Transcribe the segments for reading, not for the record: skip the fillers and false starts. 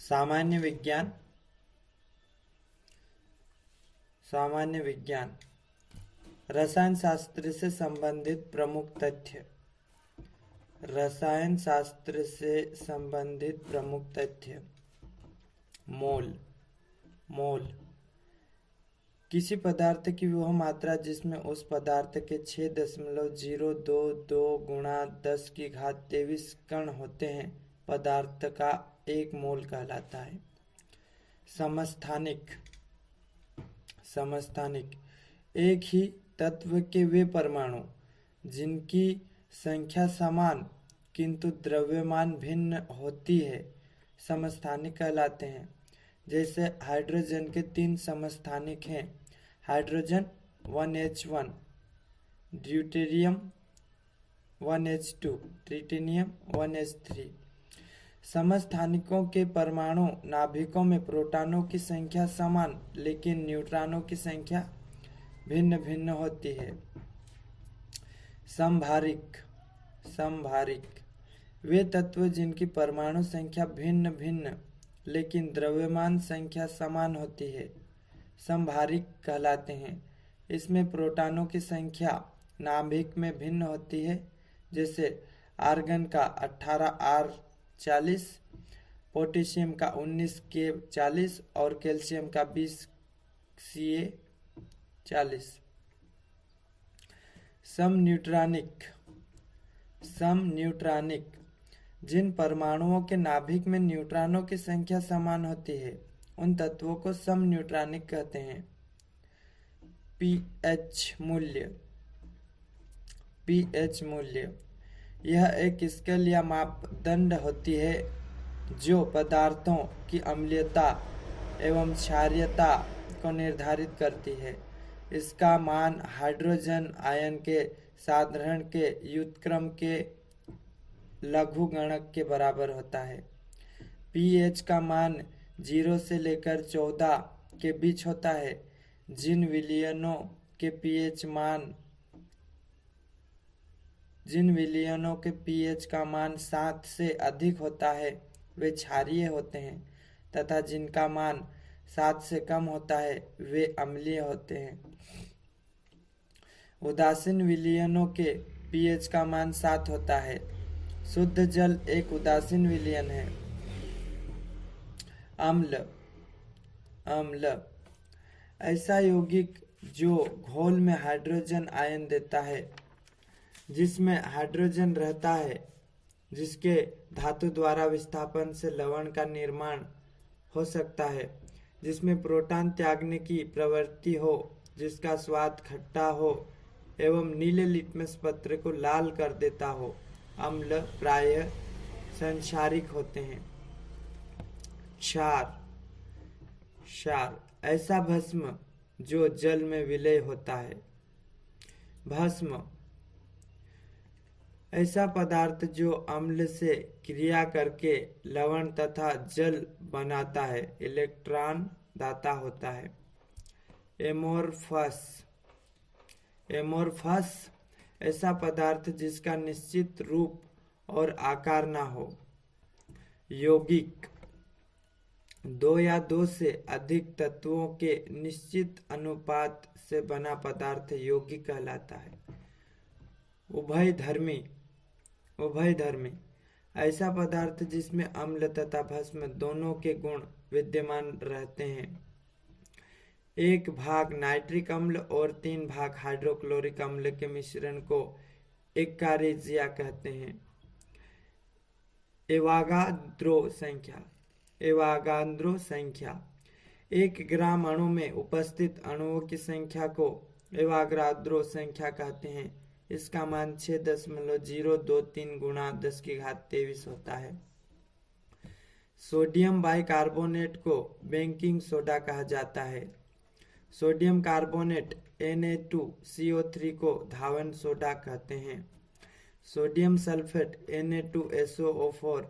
सामान्य विज्ञान। सामान्य विज्ञान रसायन शास्त्र से संबंधित प्रमुख तथ्य। रसायन शास्त्र से संबंधित प्रमुख तथ्य। मोल। मोल किसी पदार्थ की वह मात्रा जिसमें उस पदार्थ के 6.022 गुणा 10⁻23 कण होते हैं, पदार्थ का एक मोल कहलाता है। समस्थानिक। समस्थानिक एक ही तत्व के वे परमाणु जिनकी संख्या समान किंतु द्रव्यमान भिन्न होती है, समस्थानिक कहलाते हैं। जैसे हाइड्रोजन के 3 समस्थानिक हैं: hydrogen 1H1, deuterium 1H2, ट्रिटिनियम 1H3। समस्थानिकों के परमाणु नाभिकों में प्रोटॉनों की संख्या समान लेकिन न्यूट्रॉनों की संख्या भिन्न भिन्न होती है। समभारिक। समभारिक वे तत्व जिनकी परमाणु संख्या भिन्न भिन्न लेकिन द्रव्यमान संख्या समान होती है, समभारिक कहलाते हैं। इसमें प्रोटॉनों की संख्या नाभिक में भिन्न होती है। जैसे आर्गन का 18R40, पोटेशियम का 19K40 और कैल्शियम का 20Ca40। समन्यूट्रॉनिक। समन्यूट्रॉनिक जिन परमाणुओं के नाभिक में न्यूट्रॉनों की संख्या समान होती है, उन तत्वों को समन्यूट्रॉनिक कहते हैं। पीएच मूल्य। पीएच मूल्य यह एक स्केल या मापदंड होती है जो पदार्थों की अम्लीयता एवं क्षारीयता को निर्धारित करती है। इसका मान हाइड्रोजन आयन के साधारण के व्युत्क्रम के लघुगणक के बराबर होता है। पीएच का मान 0 से लेकर 14 के बीच होता है। जिन विलयनों के पीएच का मान 7 से अधिक होता है वे क्षारीय होते हैं तथा जिनका मान 7 से कम होता है वे अम्लीय होते हैं। उदासीन विलयनों के पीएच का मान 7 होता है। शुद्ध जल एक उदासीन विलयन है। अम्ल। अम्ल ऐसा यौगिक जो घोल में हाइड्रोजन आयन देता है, जिसमें हाइड्रोजन रहता है, जिसके धातु द्वारा विस्थापन से लवण का निर्माण हो सकता है, जिसमें प्रोटॉन त्यागने की प्रवृत्ति हो, जिसका स्वाद खट्टा हो एवं नीले लिटमस पत्र को लाल कर देता हो। अम्ल प्रायः संक्षारिक होते हैं। क्षार। क्षार ऐसा भस्म जो जल में विलय होता है। भस्म ऐसा पदार्थ जो अम्ल से क्रिया करके लवण तथा जल बनाता है, इलेक्ट्रॉन दाता होता है। एमोर्फस। एमोर्फस ऐसा पदार्थ जिसका निश्चित रूप और आकार ना हो। यौगिक 2 या 2 से अधिक तत्वों के निश्चित अनुपात से बना पदार्थ यौगिक कहलाता है। उभयधर्मी। उभयधर्मी ऐसा पदार्थ जिसमें अम्ल तथा भस्म दोनों के गुण विद्यमान रहते हैं। 1 भाग नाइट्रिक अम्ल और 3 भाग हाइड्रोक्लोरिक अम्ल के मिश्रण को एक्कारेजिया कहते हैं। एवागाद्रो संख्या। एवागाद्रो संख्या 1 ग्राम अणु में उपस्थित अणुओं की संख्या को एवागाद्रो संख्या कहते हैं। इसका मान 6.023 गुणा 10⁻23 होता है। सोडियम बाइकार्बोनेट को बेकिंग सोडा कहा जाता है। सोडियम कार्बोनेट Na2CO3 को धावन सोडा कहते हैं। सोडियम सल्फेट Na2SOO4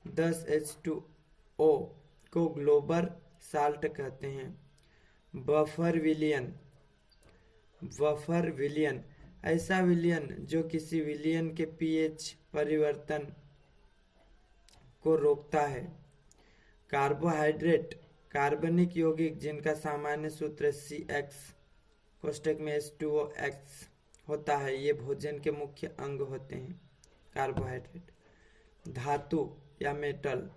10H2O को ग्लोबल साल्ट कहते हैं। बफर विलयन। बफर विलयन ऐसा विलयन जो किसी विलयन के पीएच परिवर्तन को रोकता है। कार्बोहाइड्रेट कार्बनिक यौगिक जिनका सामान्य सूत्र CX कोष्टक में H2OX होता है, ये भोजन के मुख्य अंग होते हैं। कार्बोहाइड्रेट। धातु या मेटल।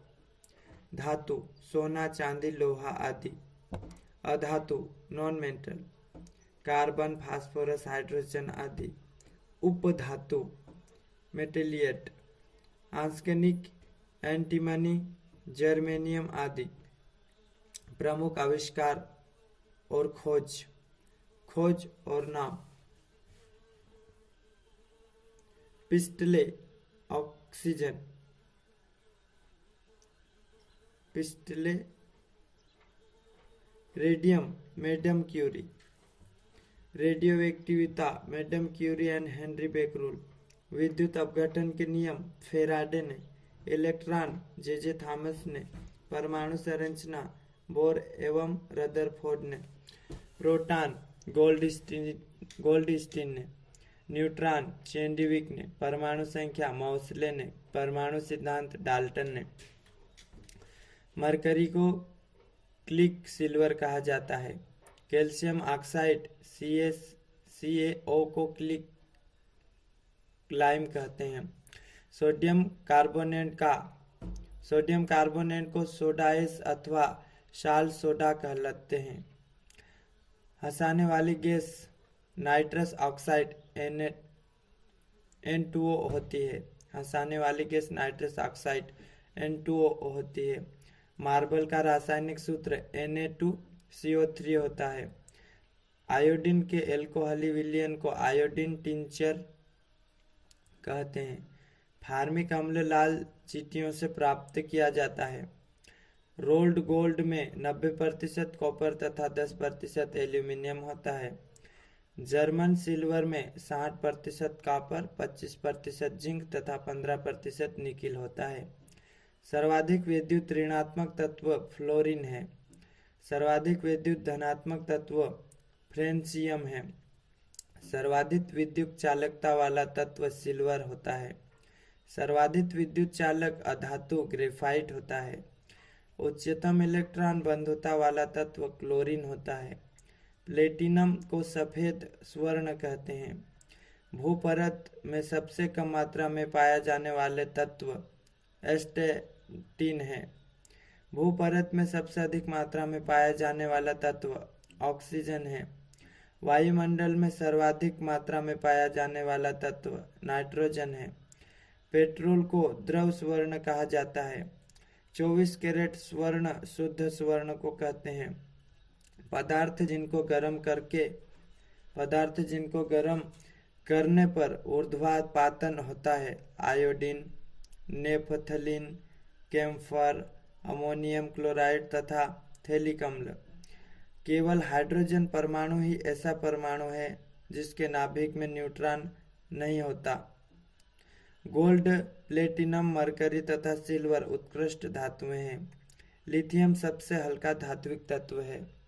धातु सोना, चांदी, लोहा आदि। अधातु non metal carbon, phosphorus, hydrogen आदि। उपधातु मेटेलिएट आर्सेनिक, एंटीमनी, जर्मेनियम आदि। प्रमुख आविष्कार और खोज। खोज और नाम। Priestley oxygen. Priestley radium madam Curie. Radio एक्टिविता madam Curie and Henry Becquerel. विद्युत अपघटन के नियम फेराडे ने। इलेक्ट्रॉन जे थॉमस ने। परमाणु संरचना बोर एवं रदरफोर्ड ने। प्रोटॉन गोल्डस्टीन ने। न्यूट्रॉन चेंडीविक ने। परमाणु संख्या मौसले ने। परमाणु सिद्धांत डाल्टन ने। मरकरी को क्लिक सिल्वर कहा जाता है। कैल्शियम ऑक्साइड CaO को क्लिक लाइम कहते हैं। सोडियम कार्बोनेट को सोडाइस अथवा साल्ट सोडा कहलाते हैं। हंसाने वाली गैस नाइट्रस ऑक्साइड N2O होती है। हंसाने वाली गैस नाइट्रस ऑक्साइड N2O होती है। मार्बल का रासायनिक सूत्र Na2CO3 होता है। आयोडीन के एल्कोहली विलयन को आयोडीन टिंचर कहते हैं। फार्मिक अम्ल लाल चींटियों से प्राप्त किया जाता है। रोल्ड गोल्ड में 90% कॉपर तथा 10% एल्यूमिनियम होता है। जर्मन सिल्वर में 60% कॉपर, 25% जिंक तथा 15% निकिल होता है। सर्वाधिक विद्युत ऋणात्मक तत्व फ्लोरीन है। सर्वाधिक विद्युत धनात्मक तत्व फ्रेंसियम है। सर्वाधिक विद्युत चालकता वाला तत्व सिल्वर होता है। सर्वाधिक विद्युत चालक अधातु ग्रेफाइट होता है। उच्चतम इलेक्ट्रॉन बंधुता वाला तत्व क्लोरीन होता है। प्लेटिनम को सफेद स्वर्ण कहते हैं। भूपरत में सबसे कम मात्रा में पाया जाने वाले तत्व एस्टेटिन है। भूपरत में सबसे अधिक मात्रा में पाया जाने वाला तत्व ऑक्सीजन है। वायुमंडल में सर्वाधिक मात्रा में पाया जाने वाला तत्व नाइट्रोजन है। पेट्रोल को द्रव स्वर्ण कहा जाता है। 24 कैरेट स्वर्ण शुद्ध स्वर्ण को कहते हैं। पदार्थ जिनको गर्म करने पर ऊर्ध्वपातन होता है। आयोडीन, नेपथलीन, कैम्फर, अमोनियम क्लोराइड तथा थैलिक अम्ल। केवल हाइड्रोजन परमाणु ही ऐसा परमाणु है जिसके नाभिक में न्यूट्रॉन नहीं होता। गोल्ड, प्लेटिनम, मरकरी तथा सिल्वर उत्कृष्ट धातुएं हैं। लिथियम सबसे हल्का धात्विक तत्व है।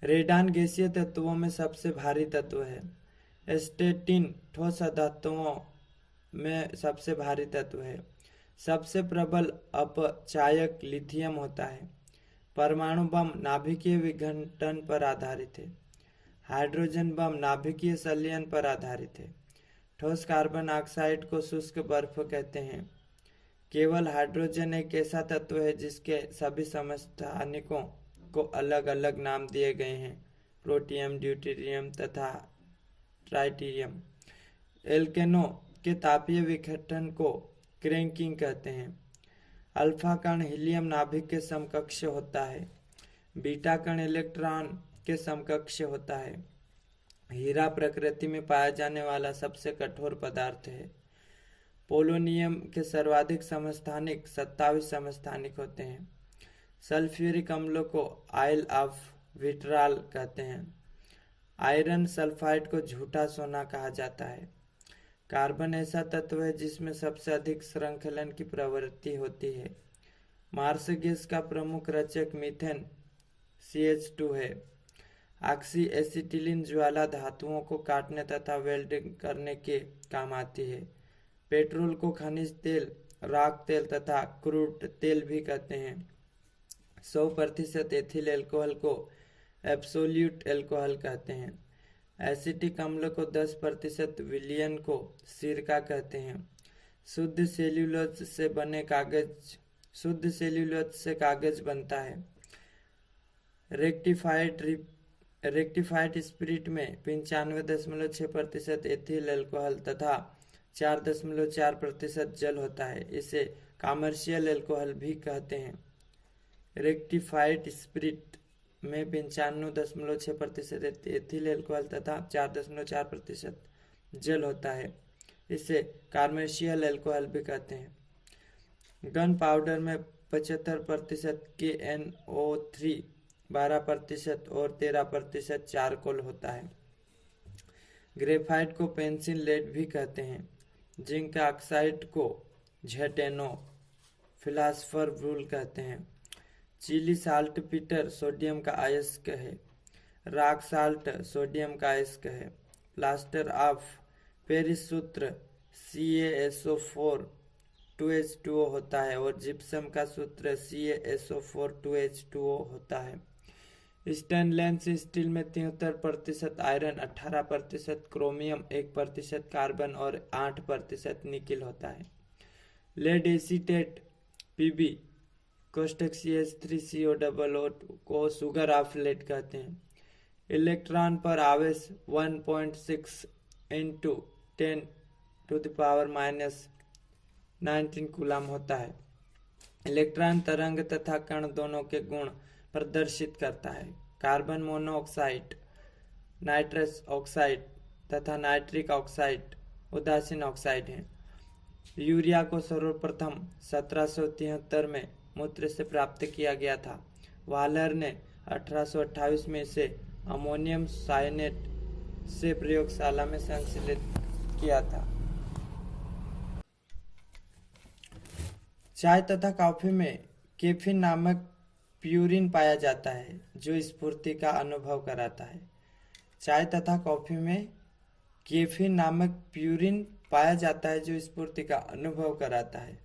रेडान गैसीय तत्वों में सबसे भारी तत्व है। एस्टेटिन ठोस धातुओं में सबसे भारी तत्व है। सबसे प्रबल अपचायक लिथियम होता है। परमाणु बम नाभिकीय विघटन पर आधारित है। हाइड्रोजन बम नाभिकीय संलयन पर आधारित है। ठोस कार्बन ऑक्साइड को शुष्क बर्फ कहते हैं। केवल हाइड्रोजन एक ऐसा तत्व है जिसके सभी समस्थानिकों को अलग अलग नाम दिए गए हैं। प्रोटियम, ड्यूटेरियम तथा ट्राइटिरियम। एल्केनो के तापीय विघटन को क्रैकिंग कहते हैं। अल्फा कण हीलियम नाभिक के समकक्ष होता है। बीटा कण इलेक्ट्रॉन के समकक्ष होता है। हीरा प्रकृति में पाया जाने वाला सबसे कठोर पदार्थ है। पोलोनियम के सर्वाधिक समस्थानिक 27 समस्थानिक होते हैं। सल्फ्यूरिक अम्लों को आयल ऑफ विट्राल कहते हैं। आयरन सल्फाइड को झूठा सोना कहा जाता है। कार्बन ऐसा तत्व है जिसमें सबसे अधिक श्रृंखलन की प्रवृत्ति होती है। मार्स गैस का प्रमुख रचक मीथेन CH2 है। ऑक्सी एसिटिलीन ज्वाला धातुओं को काटने तथा वेल्डिंग करने के काम आती है। पेट्रोल को खनिज तेल राख तेल तथा क्रूड तेल भी कहते हैं। 100% एथिल एल्कोहल को एब्सोल्यूट एल्कोहल कहते हैं। एसिटिक अम्ल को 10% विलियन को सिरका कहते हैं। शुद्ध सेल्यूलोज से कागज बनता है। रेक्टिफाइड स्पिरिट में 95.6% एथिल एल्कोहल तथा 4.4% जल होता है। इसे कमर्शियल एल्कोहल भी कहते हैं। रेक्टिफाइड स्पिरिट में 95.6% एथिल एल्कोहल तथा 4.4% जल होता है। इसे कमर्शियल एल्कोहल भी कहते हैं। गन पाउडर में 75% KNO3, 12% और 13% चारकोल होता है। ग्रेफाइट को पेंसिल लेड भी कहते हैं। जिंक ऑक्साइड को झेटेनो फिलासफर ब्रूल कहते हैं। चिली साल्ट पीटर सोडियम का अयस्क है। रॉक साल्ट सोडियम का अयस्क है। प्लास्टर ऑफ पेरिस सूत्र CaSO4 2H2O होता है और जिप्सम का सूत्र CaSO4 2H2O होता है। स्टेनलेस स्टील में 73% आयरन, 18% क्रोमियम, 1% कार्बन और 8% निकिल होता है। लेड एसीटेट Pb कोष्टक CH3CO को शुगर ऑफ लेड कहते हैं। इलेक्ट्रॉन पर आवेश 1.6 × 10⁻⁻19 कूलम होता है। इलेक्ट्रॉन तरंग तथा कण दोनों के गुण प्रदर्शित करता है। कार्बन मोनोऑक्साइड, नाइट्रस ऑक्साइड तथा नाइट्रिक ऑक्साइड उदासीन ऑक्साइड हैं। यूरिया को सर्वप्रथम 1773 में मूत्र से प्राप्त किया गया था। वालर ने 1828 में इसे अमोनियम साइनेट से प्रयोगशाला में संश्लेषित किया था। चाय तथा कॉफी में कैफीन नामक प्यूरिन पाया जाता है जो स्फूर्ति का अनुभव कराता है। चाय तथा कॉफी में कैफीन नामक प्यूरिन पाया जाता है जो स्फूर्ति का अनुभव कराता है।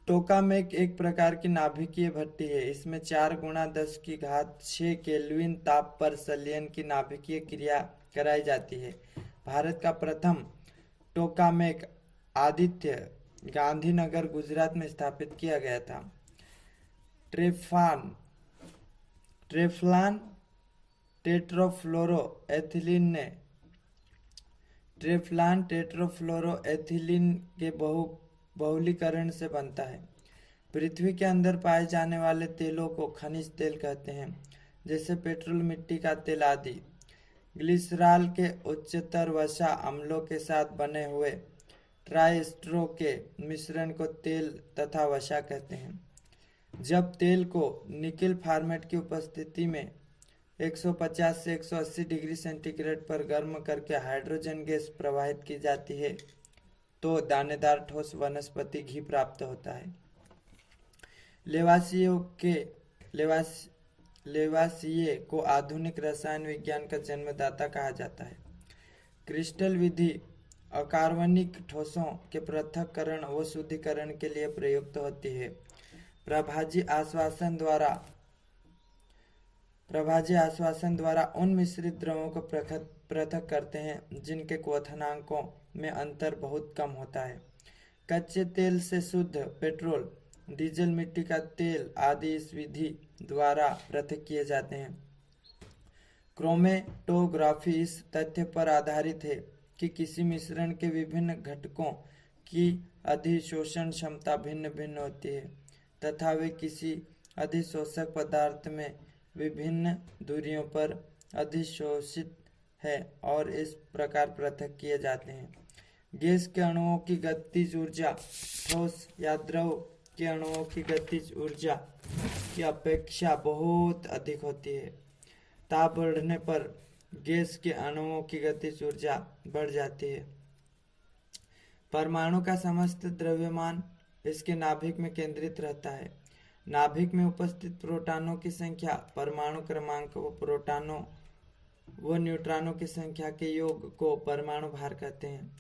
टोकामेक एक प्रकार की नाभिकीय भट्टी है। इसमें 4×10⁶ केल्विन ताप पर संलयन की नाभिकीय क्रिया कराई जाती है। भारत का प्रथम टोकामेक आदित्य गांधीनगर गुजरात में स्थापित किया गया था। ट्रेफ्लॉन टेट्रोफ्लोरोएथिलीन के बहुलीकरण से बनता है। पृथ्वी के अंदर पाए जाने वाले तेलों को खनिज तेल कहते हैं, जैसे पेट्रोल, मिट्टी का तेल आदि। ग्लिसरॉल के उच्चतर वसा अम्लों के साथ बने हुए ट्राइस्ट्रो के मिश्रण को तेल तथा वसा कहते हैं। जब तेल को निकिल फॉर्मेट की उपस्थिति में 150 से 180 डिग्री सेंटीग्रेड पर गर्म करके हाइड्रोजन गैस प्रवाहित की जाती है तो दानेदार ठोस वनस्पति घी प्राप्त होता है। लेवासिये को आधुनिक रसायन विज्ञान का जन्मदाता कहा जाता है। क्रिस्टल विधि अकार्बनिक ठोसों के पृथक्करण व शुद्धिकरण के लिए प्रयुक्त होती है। प्रभाजी आश्वासन द्वारा उन मिश्रित द्रवों को पृथक करते हैं जिनके क्वथनांकों में अंतर बहुत कम होता है। कच्चे तेल से शुद्ध पेट्रोल, डीजल, मिट्टी का तेल आदि इस विधि द्वारा पृथक किए जाते हैं। क्रोमेटोग्राफी इस तथ्य पर आधारित है कि किसी मिश्रण के विभिन्न घटकों की अधिशोषण क्षमता भिन्न भिन्न होती है तथा वे किसी अधिशोषक पदार्थ में विभिन्न दूरियों पर अधिशोषित है और इस प्रकार पृथक किए जाते हैं। गैस के अणुओं की गतिज ऊर्जा ठोस या द्रव के अणुओं की गतिज ऊर्जा की अपेक्षा बहुत अधिक होती है। ताप बढ़ने पर गैस के अणुओं की गतिज ऊर्जा बढ़ जाती है। परमाणु का समस्त द्रव्यमान इसके नाभिक में केंद्रित रहता है। नाभिक में उपस्थित प्रोटॉनों की संख्या परमाणु क्रमांक व प्रोटॉनों व न्यूट्रॉनों की संख्या के योग को परमाणु भार कहते हैं।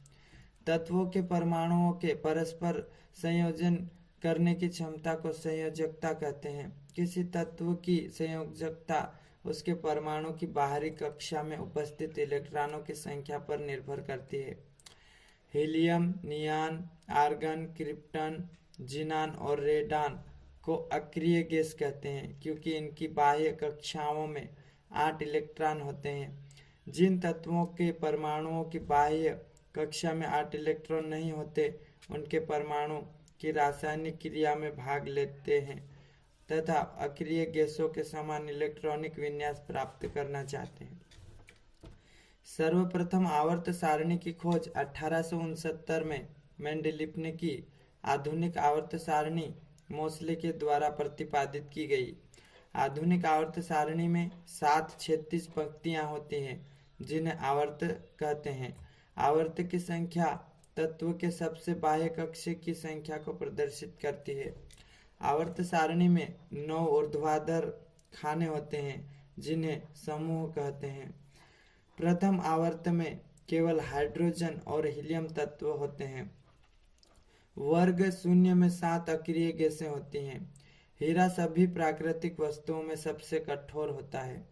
तत्वों के परमाणुओं के परस्पर संयोजन करने की क्षमता को संयोजकता कहते हैं। किसी तत्व की संयोजकता उसके परमाणु की बाहरी कक्षा में उपस्थित इलेक्ट्रॉनों की संख्या पर निर्भर करती है। हीलियम, नियान, आर्गन, क्रिप्टन, जिनान और रेडान को अक्रिय गैस कहते हैं क्योंकि इनकी बाह्य कक्षाओं में 8 इलेक्ट्रॉन होते हैं। जिन तत्वों के परमाणुओं की बाह्य कक्षा में 8 इलेक्ट्रॉन नहीं होते उनके परमाणु की रासायनिक क्रिया में भाग लेते हैं तथा अक्रिय गैसों के समान इलेक्ट्रॉनिक विन्यास प्राप्त करना चाहते हैं। सर्वप्रथम आवर्त सारणी की खोज 1869 में मेंडलीफ ने की। आधुनिक आवर्त सारणी मोसले के द्वारा प्रतिपादित की गई। आधुनिक आवर्त सारणी में 7 क्षैतिज पंक्तियां होती हैं जिन्हें आवर्त कहते हैं। आवर्त की संख्या तत्व के सबसे बाह्य कक्ष की संख्या को प्रदर्शित करती है। आवर्त सारणी में 9 ऊर्ध्वाधर खाने होते हैं जिन्हें समूह कहते हैं। प्रथम आवर्त में केवल हाइड्रोजन और हीलियम तत्व होते हैं। वर्ग 0 में 7 अक्रिय गैसें होती हैं। हीरा सभी प्राकृतिक वस्तुओं में सबसे कठोर होता है।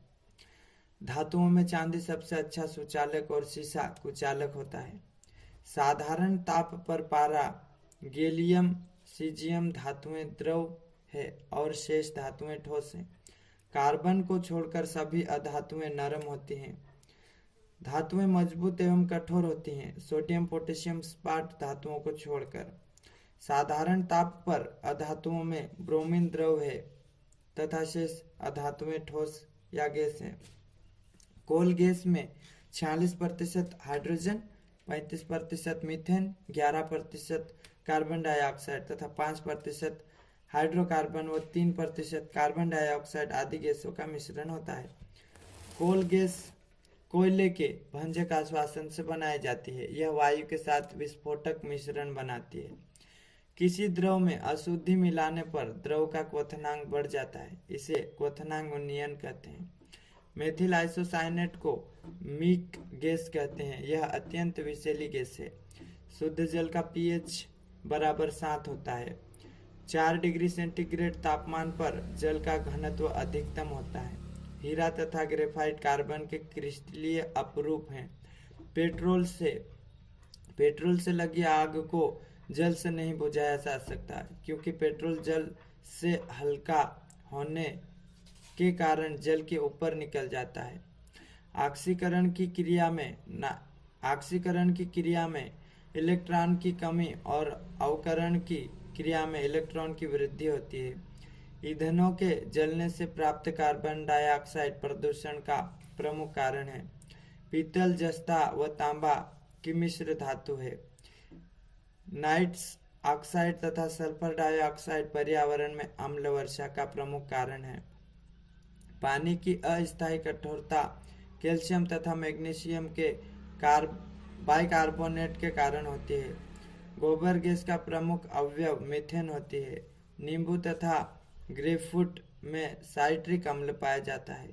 धातुओं में चांदी सबसे अच्छा सुचालक और सीसा कुचालक होता है। साधारण ताप पर पारा, गैलियम, सीजियम धातुएं द्रव है और शेष धातुएं ठोस हैं। कार्बन को छोड़कर सभी अधातुएं नरम होती हैं। धातुएं मजबूत एवं कठोर होती हैं, सोडियम, पोटेशियम, स्पार्ट धातुओं को छोड़कर। साधारण ताप पर अधातुओं में ब्रोमीन द्रव है तथा शेष अधातुएं ठोस या गैस हैं। कोल गैस में 46% हाइड्रोजन, 35% मीथेन, 11% कार्बन डाइऑक्साइड तथा 5% हाइड्रोकार्बन व 3% कार्बन डाइऑक्साइड आदि गैसों का मिश्रण होता है। कोल गैस कोयले के भंजक आश्वासन से बनाई जाती है। यह वायु के साथ विस्फोटक मिश्रण बनाती है। किसी द्रव में अशुद्धि मिलाने पर द्रव का क्वथनांक बढ़ जाता है, इसे क्वथनांक उन्नयन कहते हैं। मेथिल आइसोसाइनेट को मीक गैस कहते हैं। यह अत्यंत विषैली गैस है। शुद्ध जल का pH बराबर 7 होता है। 4 डिग्री सेंटीग्रेड तापमान पर जल का घनत्व अधिकतम होता है। हीरा तथा ग्रेफाइट कार्बन के क्रिस्टलीय अपरूप हैं। पेट्रोल से लगी आग को जल से नहीं बुझाया जा सकता क्योंकि पेट्रोल जल से हल्का होने के कारण जल के ऊपर निकल जाता है। ऑक्सीकरण की क्रिया में इलेक्ट्रॉन की कमी और अवकरण की क्रिया में इलेक्ट्रॉन की वृद्धि होती है। ईंधनों के जलने से प्राप्त कार्बन डाइऑक्साइड प्रदूषण का प्रमुख कारण है। पीतल, जस्ता व तांबा की मिश्र धातु है। नाइट्रस ऑक्साइड तथा सल्फर डाइऑक्साइड पर्यावरण में अम्ल वर्षा का प्रमुख कारण है। पानी की अस्थायी कठोरता कैल्शियम तथा मैग्नीशियम के बाइकार्बोनेट के कारण होती है। गोबर गैस का प्रमुख अवयव मीथेन होती है। नींबू तथा ग्रेपफ्रूट में साइट्रिक अम्ल पाया जाता है।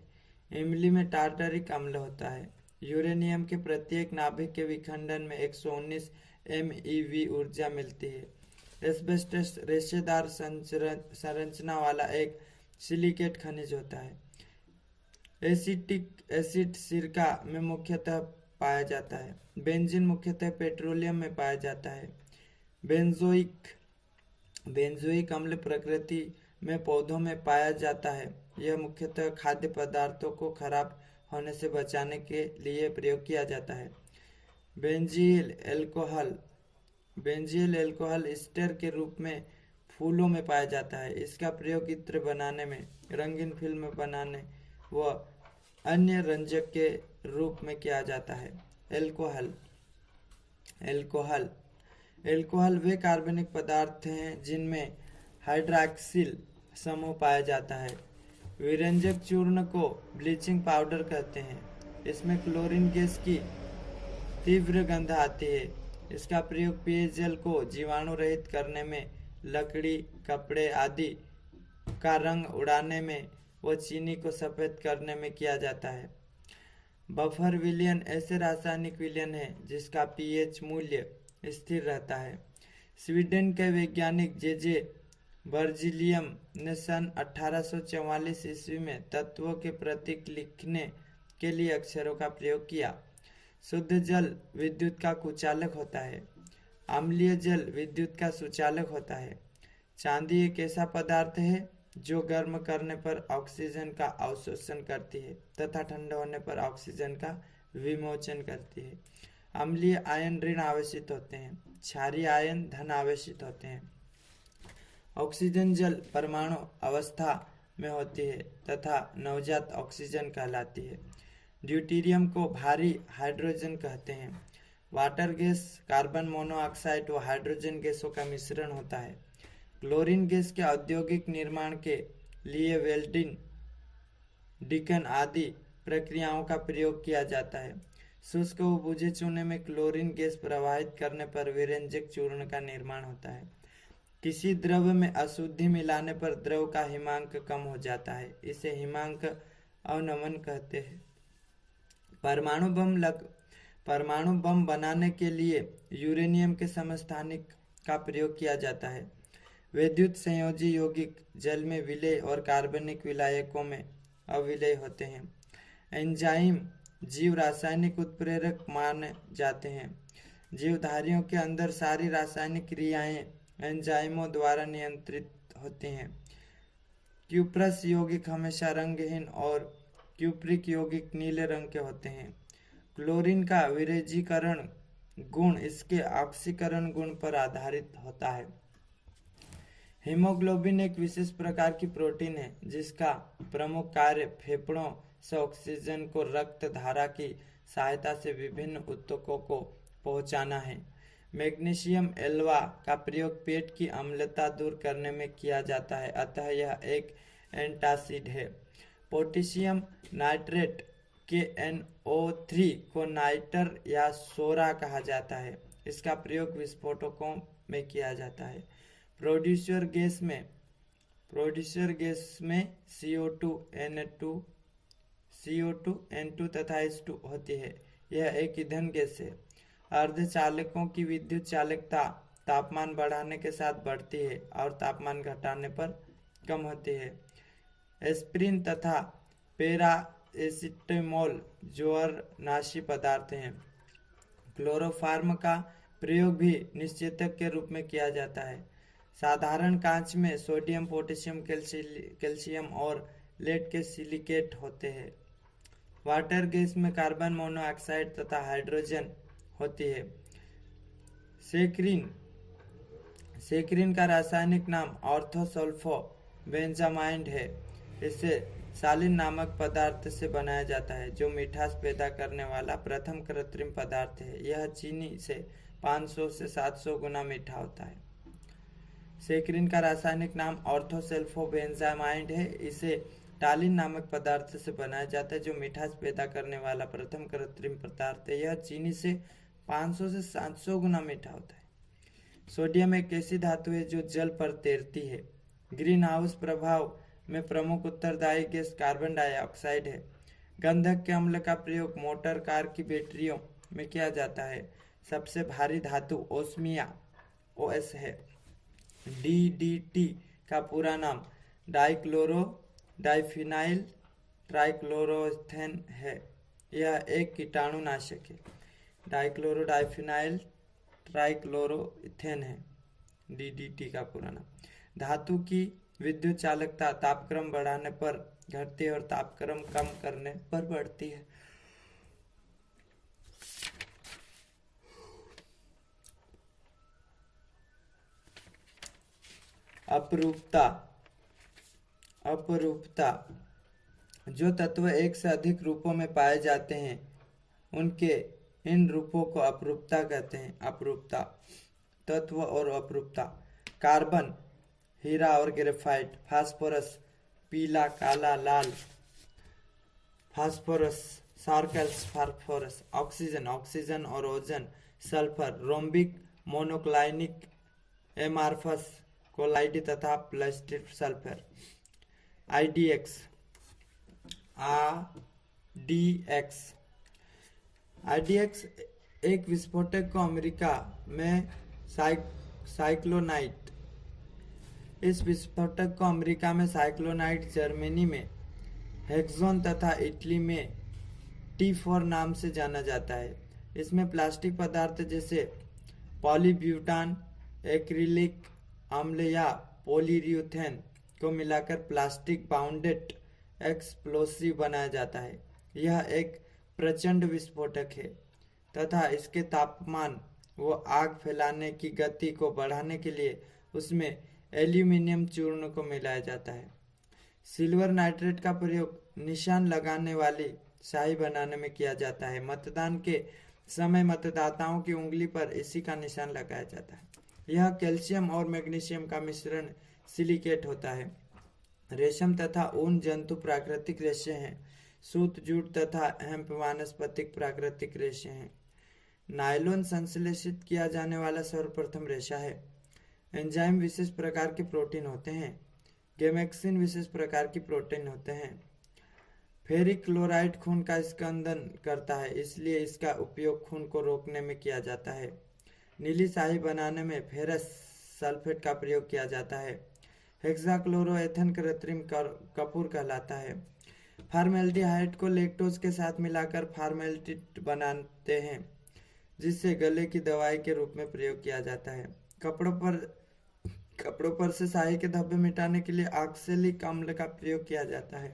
इमली में टार्टरिक अम्ल होता है। यूरेनियम के प्रत्येक नाभिक के विखंडन में 119 MeV ऊर्जा मिलती है। एस्बेस्टस रेशेदार संरचना वाला एक सिलिकेट खनिज होता है। एसिटिक एसिड सिरका में मुख्यतः पाया जाता है। बेंजीन मुख्यतः पेट्रोलियम में पाया जाता है। बेंजोइक अम्ल प्रकृति में पौधों में पाया जाता है। यह मुख्यतः खाद्य पदार्थों को खराब होने से बचाने के लिए प्रयोग किया जाता है। बेंजील एल्कोहल एस्टर के रूप में फूलों में पाया जाता है। इसका प्रयोग इत्र बनाने में, रंगीन फिल्म बनाने व अन्य रंजक के रूप में किया जाता है। एल्कोहल वे कार्बनिक पदार्थ हैं जिनमें हाइड्रॉक्सिल समूह पाया जाता है। विरंजक चूर्ण को ब्लीचिंग पाउडर कहते हैं। इसमें क्लोरीन गैस की तीव्र गंध आती है। इसका प्रयोग पेयजल को जीवाणु रहित करने में, लकड़ी, कपड़े आदि का रंग उड़ाने में व चीनी को सफेद करने में किया जाता है। बफर विलयन ऐसे रासायनिक विलयन है जिसका pH मूल्य स्थिर रहता है। स्वीडन के वैज्ञानिक जे बर्जिलियम ने सन 1844 ईस्वी में तत्वों के प्रतीक लिखने के लिए अक्षरों का प्रयोग किया। शुद्ध जल विद्युत का कुचालक होता है। अम्लीय जल विद्युत का सुचालक होता है। चांदी एक ऐसा पदार्थ है जो गर्म करने पर ऑक्सीजन का अवशोषण करती है तथा ठंडा होने पर ऑक्सीजन का विमोचन करती है। अम्लीय आयन ऋण आवेशित होते हैं, क्षारीय आयन धन आवेशित होते हैं। ऑक्सीजन जल परमाणु अवस्था में होती है तथा नवजात ऑक्सीजन कहलाती है। ड्यूटेरियम को भारी हाइड्रोजन कहते हैं। वाटर गैस कार्बन मोनोऑक्साइड व हाइड्रोजन गैसों का मिश्रण होता है। क्लोरीन गैस के औद्योगिक निर्माण के लिए वेल्डिंग, डिकन आदि प्रक्रियाओं का प्रयोग किया जाता है। शुष्क व बुझे चूने में क्लोरीन गैस प्रवाहित करने पर विरंजक चूर्ण का निर्माण होता है। किसी द्रव में अशुद्धि मिलाने पर द्रव का हिमांक कम हो जाता है, इसे हिमांक अवनमन कहते हैं। परमाणु बम बनाने के लिए यूरेनियम के समस्थानिक का प्रयोग किया जाता है। विद्युत संयोजी यौगिक जल में विलेय और कार्बनिक विलायकों में अविलेय होते हैं। एंजाइम जीव रासायनिक उत्प्रेरक माने जाते हैं। जीवधारियों के अंदर सारी रासायनिक क्रियाएं एंजाइमों द्वारा नियंत्रित होती हैं। क्यूप्रस यौगिक हमेशा रंगहीन और क्यूप्रिक यौगिक नीले रंग के होते हैं। क्लोरीन का विरेजीकरण गुण इसके ऑक्सीकरण गुण पर आधारित होता है। हीमोग्लोबिन एक विशेष प्रकार की प्रोटीन है जिसका प्रमुख कार्य फेफड़ों से ऑक्सीजन को रक्त धारा की सहायता से विभिन्न ऊतकों को पहुंचाना है। मैग्नीशियम एल्वा का प्रयोग पेट की अम्लता दूर करने में किया जाता है, अतः यह एक एंटासिड है। पोटेशियम नाइट्रेट KNO3 को नाइटर या सोरा कहा जाता है। इसका प्रयोग विस्फोटकों में किया जाता है। प्रोड्यूसर गैस में CO2N2 तथा H2 होती है। यह एक ईंधन गैस है। अर्धचालकों की विद्युत चालकता तापमान बढ़ाने के साथ बढ़ती है और तापमान घटाने पर कम होती है। एस्पिरिन तथा पैराएसिटामोल ज्वरनाशी पदार्थ हैं। क्लोरोफार्म का प्रयोग भी निश्चेतक के रूप में किया जाता है। साधारण कांच में सोडियम, पोटेशियम, कैल्शियम और लेड के सिलिकेट होते हैं। वाटर गैस में कार्बन मोनोऑक्साइड तथा हाइड्रोजन होती है। सेक्रिन का रासायनिक नाम ऑर्थोसल्फो बेंजामाइड है। इसे सालिन नामक पदार्थ से बनाया जाता है जो मिठास पैदा करने वाला प्रथम कृत्रिम पदार्थ है। यह चीनी से 500 से 700 गुना मीठा होता है। सेक्रिन का रासायनिक नाम ऑर्थोसल्फोबेंजामाइड है। इसे टालिन नामक पदार्थ से बनाया जाता है जो मिठास पैदा करने वाला प्रथम कृत्रिम पदार्थ है। यह चीनी से 500 से 700 गुना मीठा होता है। सोडियम एक ऐसी धातु है जो जल पर तैरती है। ग्रीन हाउस प्रभाव में प्रमुख उत्तरदायी गैस कार्बन डाइऑक्साइड है। गंधक के अम्ल का प्रयोग मोटर कार की बैटरियों में किया जाता है। सबसे भारी धातु ओस्मिया OS है। DDT का पूरा नाम डाइक्लोरो डाइफिनाइल ट्राइक्लोरोथेन है। यह एक कीटाणुनाशक है। डाइक्लोरो डाइफिनाइल ट्राइक्लोरोथेन है DDT का पूरा नाम। धातु की विद्युत चालकता तापक्रम बढ़ाने पर घटती है और तापक्रम कम करने पर बढ़ती है। अपरूपता जो तत्व एक से अधिक रूपों में पाए जाते हैं उनके इन रूपों को अपरूपता कहते हैं। अपरूपता तत्व और अपरूपता कार्बन, हीरा और ग्रेफाइट, फास्फोरस, पीला, काला, लाल फास्फोरस, सार्कल्स फास्फोरस, ऑक्सीजन और ozone, sulphur, rhombic, मोनोक्लाइनिक, amorphous, collide तथा प्लास्टिक सल्फर। IDX एक विस्फोटक को अमेरिका में साइक्लोनाइट इस विस्फोटक को अमेरिका में साइक्लोनाइट, जर्मनी में हेक्सोन तथा इटली में T4 नाम से जाना जाता है। इसमें प्लास्टिक पदार्थ जैसे पॉलीब्यूटान, एक्रिलिक अम्ल या पॉलीयूरेथेन को मिलाकर प्लास्टिक बाउंडेड एक्सप्लोसिव बनाया जाता है। यह एक प्रचंड विस्फोटक है तथा इसके तापमान व आग फैलाने की गति को बढ़ाने के लिए उसमें एल्यूमिनियम चूर्ण को मिलाया जाता है। सिल्वर नाइट्रेट का प्रयोग निशान लगाने वाली स्याही बनाने में किया जाता है। मतदान के समय मतदाताओं की उंगली पर इसी का निशान लगाया जाता है। यह कैल्शियम और मैग्नीशियम का मिश्रण सिलिकेट होता है। रेशम तथा ऊन जंतु प्राकृतिक रेशे हैं। सूत, जूट तथा हेम्प वानस्पतिक प्राकृतिक रेशे हैं। नायलॉन संश्लेषित किया जाने वाला सर्वप्रथम रेशा है। एंजाइम विशेष प्रकार के प्रोटीन होते हैं। गेमेक्सिन विशेष प्रकार की प्रोटीन होते हैं। फेरिक क्लोराइड खून का स्कंदन करता है, इसलिए इसका उपयोग खून को रोकने में किया जाता है। नीली स्याही बनाने में फेरस सल्फेट का प्रयोग किया जाता है। हेक्साक्लोरोएथेन कृत्रिम कपूर कहलाता है। फॉर्मेल्डिहाइड को लैक्टोज के साथ मिलाकर फॉर्मेल्डिहाइड बनाते हैं, जिससे गले की दवाई के रूप में प्रयोग किया जाता है। कपड़ों पर से स्याही के धब्बे मिटाने के लिए ऑक्सैलिक अम्ल का प्रयोग किया जाता है।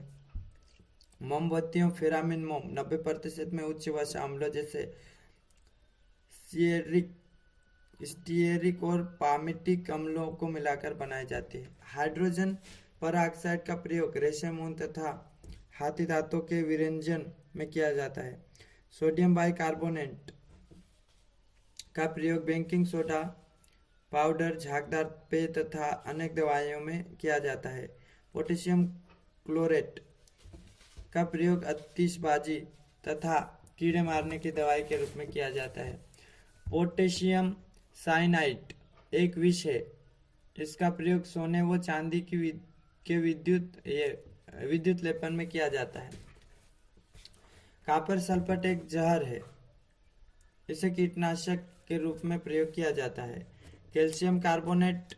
मोमबत्तियों फेरामिन मोम 90% में उच्च वसा अम्लों जैसे स्टीयरिक और पामिटिक अम्लों को मिलाकर बनाई जाती है। हाइड्रोजन परऑक्साइड का प्रयोग रेशम, ऊन तथा हाथी दांतों के विरंजन में किया जाता है। सोडियम बाइकार्बोनेट का प्रयोग बेकिंग सोडा पाउडर, झागदार पेय तथा अनेक दवाइयों में किया जाता है। पोटेशियम क्लोरेट का प्रयोग आतिशबाजी तथा कीड़े मारने की दवाई के रूप में किया जाता है। पोटेशियम साइनाइड एक विष है। इसका प्रयोग सोने व चांदी के विद्युत लेपन में किया जाता है। कॉपर सल्फेट एक जहर है। इसे कीटनाशक के रूप में प्रयोग किया जाता है। कैल्शियम कार्बोनेट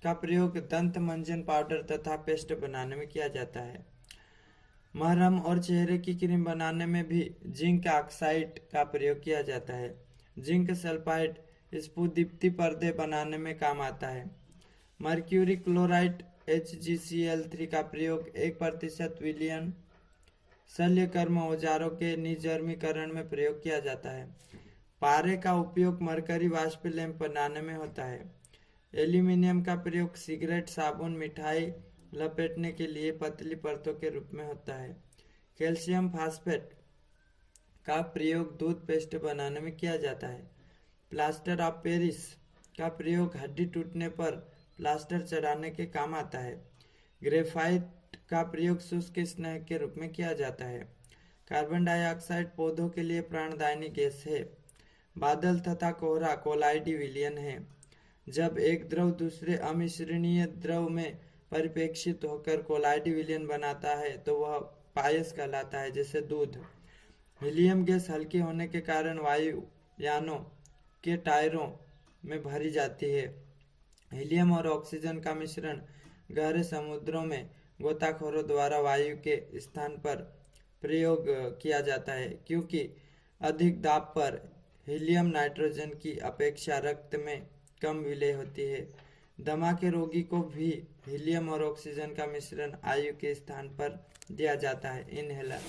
का प्रयोग दंत मंजन पाउडर तथा पेस्ट बनाने में किया जाता है। मरहम और चेहरे की क्रीम बनाने में भी जिंक ऑक्साइड का प्रयोग किया जाता है। जिंक सल्फाइड स्फुदीप्ति पर्दे बनाने में काम आता है। मर्क्यूरी क्लोराइड HgCl3 का प्रयोग 1% विलयन शल्यकर्म औजारों के निर्जमीकरण में प्रयोग किया जाता है। पारे का उपयोग मरकरी वाष्प लैंप बनाने में होता है। एल्यूमिनियम का प्रयोग सिगरेट, साबुन, मिठाई लपेटने के लिए पतली परतों के रूप में होता है। कैल्शियम फास्फेट का प्रयोग दूध पेस्ट बनाने में किया जाता है। प्लास्टर ऑफ पेरिस का प्रयोग हड्डी टूटने पर प्लास्टर चढ़ाने के काम आता है। ग्रेफाइट का प्रयोग शुष्क स्नेह के रूप में किया जाता है। कार्बन डाइऑक्साइड पौधों के लिए प्राणदायिनी गैस है। बादल तथा कोहरा कोलाइडी विलयन है। जब एक द्रव दूसरे अमिश्रणीय द्रव में परिप्रेक्षित होकर कोलाइडी विलयन बनाता है तो वह पायस कहलाता है, जैसे दूध। हीलियम गैस हल्की होने के कारण वायुयानों के टायरों में भरी जाती है। हीलियम और ऑक्सीजन का मिश्रण गहरे समुद्रों में गोताखोरों द्वारा वायु के स्थान पर प्रयोग किया जाता है, क्योंकि अधिक दाब पर हीलियम नाइट्रोजन की अपेक्षा रक्त में कम विलय होती है। दमा के रोगी को भी हीलियम और ऑक्सीजन का मिश्रण आयु के स्थान पर दिया जाता है, इनहेलर।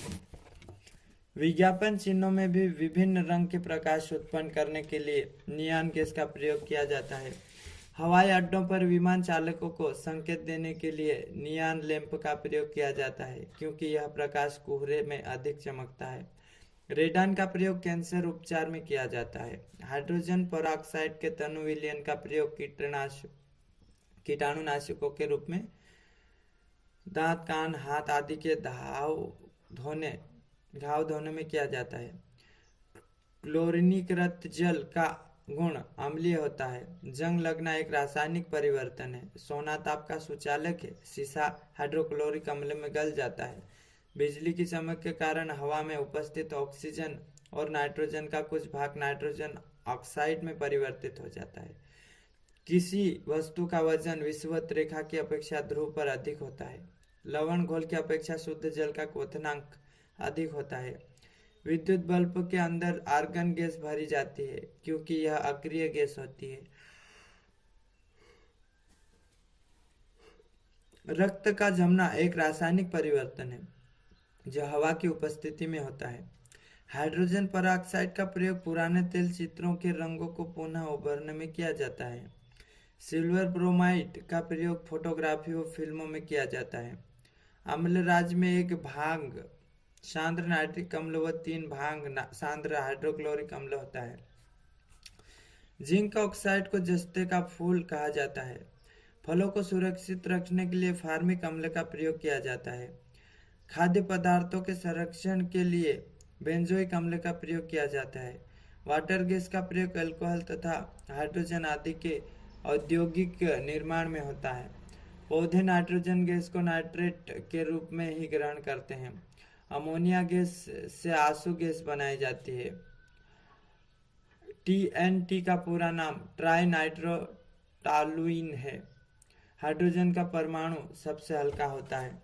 विज्ञापन चिन्हों में भी विभिन्न रंग के प्रकाश उत्पन्न करने के लिए नियॉन गैस का प्रयोग किया जाता है। हवाई अड्डों पर विमान चालकों को संकेत देने के लिए नियॉन लैंप का प्रयोग किया जाता है, क्योंकि यह प्रकाश कोहरे में अधिक चमकता है। रेडान का प्रयोग कैंसर उपचार में किया जाता है। हाइड्रोजन परऑक्साइड के तनु विलयन का प्रयोग कीटाणुनाशकों के रूप में दांत, कान, हाथ आदि के घाव धोने में किया जाता है। क्लोरीनीकृत जल का गुण अम्लीय होता है। जंग लगना एक रासायनिक परिवर्तन है। सोना ताप का सुचालक है। शीशा हाइड्रोक्लोरिक अम्ल में गल जाता है। बिजली की चमक के कारण हवा में उपस्थित ऑक्सीजन और नाइट्रोजन का कुछ भाग नाइट्रोजन ऑक्साइड में परिवर्तित हो जाता है। किसी वस्तु का वजन विषुवत रेखा की अपेक्षा ध्रुव पर अधिक होता है। लवण घोल की अपेक्षा शुद्ध जल का क्वथनांक अधिक होता है। विद्युत बल्ब के अंदर आर्गन गैस भरी जाती है क्योंकि यह अक्रिय गैस होती है। रक्त का जमना एक रासायनिक परिवर्तन है जो हवा की उपस्थिति में होता है। हाइड्रोजन पेरोक्साइड का प्रयोग पुराने तेल चित्रों के रंगों को पुनः उभरने में किया जाता है। सिल्वर ब्रोमाइड का प्रयोग फोटोग्राफी व फिल्मों में किया जाता है। अम्लराज में एक भाग सांद्र नाइट्रिक अम्ल व 3 भाग सांद्र हाइड्रोक्लोरिक अम्ल होता है। जिंक ऑक्साइड को जस्ते का फूल कहा जाता है। फलों को सुरक्षित रखने के लिए फार्मिक अम्ल का प्रयोग किया जाता है। खाद्य पदार्थों के संरक्षण के लिए बेंजोइक अम्ल का प्रयोग किया जाता है। वाटर गैस का प्रयोग अल्कोहल तथा हाइड्रोजन आदि के औद्योगिक निर्माण में होता है। पौधे नाइट्रोजन गैस को नाइट्रेट के रूप में ही ग्रहण करते हैं। अमोनिया गैस से आंसू गैस बनाई जाती है। TNT का पूरा नाम ट्राई नाइट्रोटॉलुइन है। हाइड्रोजन का परमाणु सबसे हल्का होता है।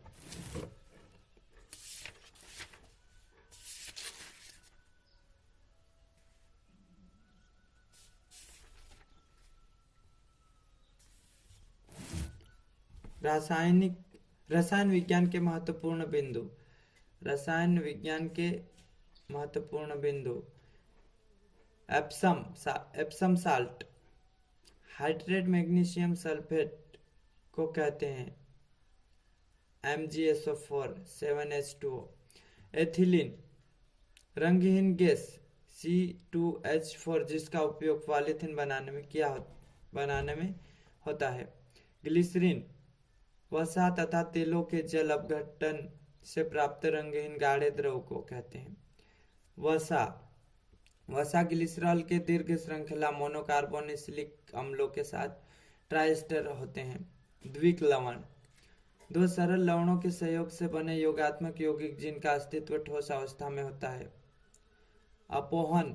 रसायन विज्ञान के महत्वपूर्ण बिंदु। रसायन विज्ञान के महत्वपूर्ण बिंदु। Epsom salt hydrate magnesium sulphate को कहते हैं MgSO4 7H2O। एथिलीन रंगहीन गैस C2H4 जिसका उपयोग पॉलीथीन बनाने में होता है। ग्लिसरीन वसा तथा तेलों के जल अपघटन से प्राप्त रंगहीन गाढ़े द्रव को कहते हैं। वसा ग्लिसरॉल के दीर्घ श्रृंखला मोनोकार्बोनिलिक अम्लों के साथ ट्राइस्टर होते हैं। द्विक लवण 2 सरल लवणों के सहयोग से बने योगात्मक यौगिक जिनका अस्तित्व ठोस अवस्था में होता है। अपोहन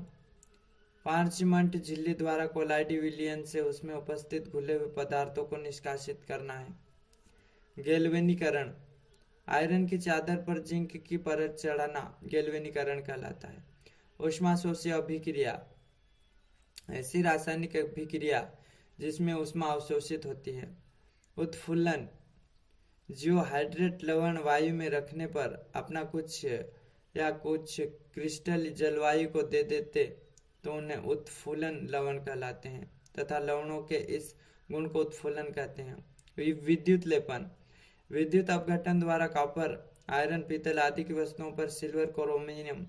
पार्चमेंट झिल्ली द्वारा कोलाइडी विलयन से उसमें उपस्थित घुले हुए पदार्थों को निष्कासित करना है। गैल्वेनीकरण आयरन की चादर पर जिंक की परत चढ़ाना गैल्वेनीकरण कहलाता है। ऊष्माशोषी अभिक्रिया ऐसी रासायनिक अभिक्रिया जिसमें ऊष्मा अवशोषित होती है। उत्फुल्लन जो हाइड्रेट लवण वायु में रखने पर अपना कुछ क्रिस्टल जलवायु को दे देते तो उन्हें उत्फुल्लन लवण कहलाते हैं तथा लवणों के इस गुण को उत्फुल्लन कहते हैं। विद्युत लेपन विद्युत अपघटन द्वारा कॉपर आयरन पीतल आदि की वस्तुओं पर सिल्वर क्रोमियम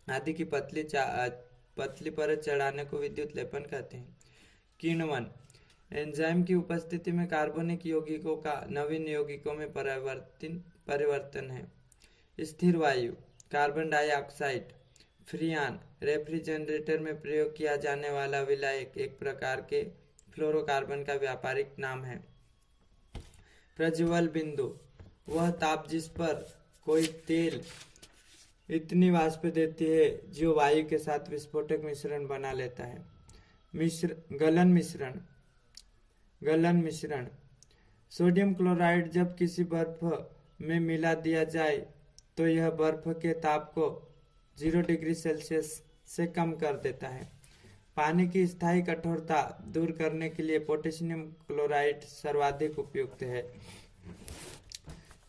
आदि की पतली परत चढ़ाने को विद्युत लेपन कहते हैं। किण्वन एंजाइम की उपस्थिति में कार्बनिक यौगिकों का नवीन यौगिकों में परिवर्तन है। स्थिर वायु कार्बन डाइऑक्साइड फ्रियान रेफ्रिजरेटर में प्रयोग किया जाने वाला विलायक एक प्रकार के फ्लोरोकार्बन का व्यापारिक नाम है। प्रज्वल बिंदु वह ताप जिस पर कोई तेल इतनी वाष्प देती है जो वायु के साथ विस्फोटक मिश्रण बना लेता है। गलन मिश्रण सोडियम क्लोराइड जब किसी बर्फ में मिला दिया जाए तो यह बर्फ के ताप को 0 डिग्री सेल्सियस से कम कर देता है। पानी की स्थायी कठोरता दूर करने के लिए पोटेशियम क्लोराइड सर्वाधिक उपयुक्त है।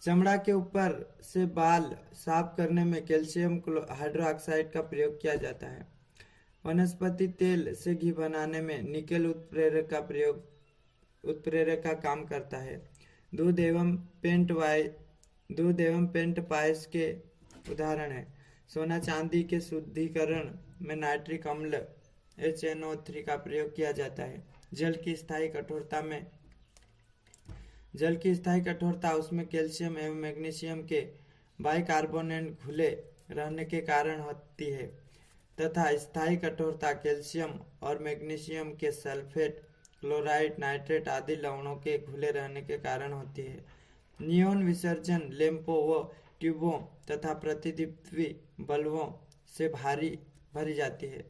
चमड़ा के ऊपर से बाल साफ करने में कैल्शियम हाइड्रोक्साइड का प्रयोग किया जाता है। वनस्पति तेल से घी बनाने में निकेल उत्प्रेरक का काम करता है। दूध एवं पेंट पायस के उदाहरण है। सोना चांदी के शुद्धिकरण में नाइट्रिक अम्ल HNO3 का प्रयोग किया जाता है। जल की स्थायी कठोरता उसमें कैल्शियम एवं मैग्नीशियम के बाइकार्बोनेट घुले रहने के कारण होती है तथा स्थायी कठोरता कैल्शियम और मैग्नीशियम के सल्फेट क्लोराइड नाइट्रेट आदि लवणों के घुले रहने के कारण होती है। नियॉन विसर्जन लैंपों व ट्यूबों तथा प्रतिदीप्ति बल्बों से भरी जाती है।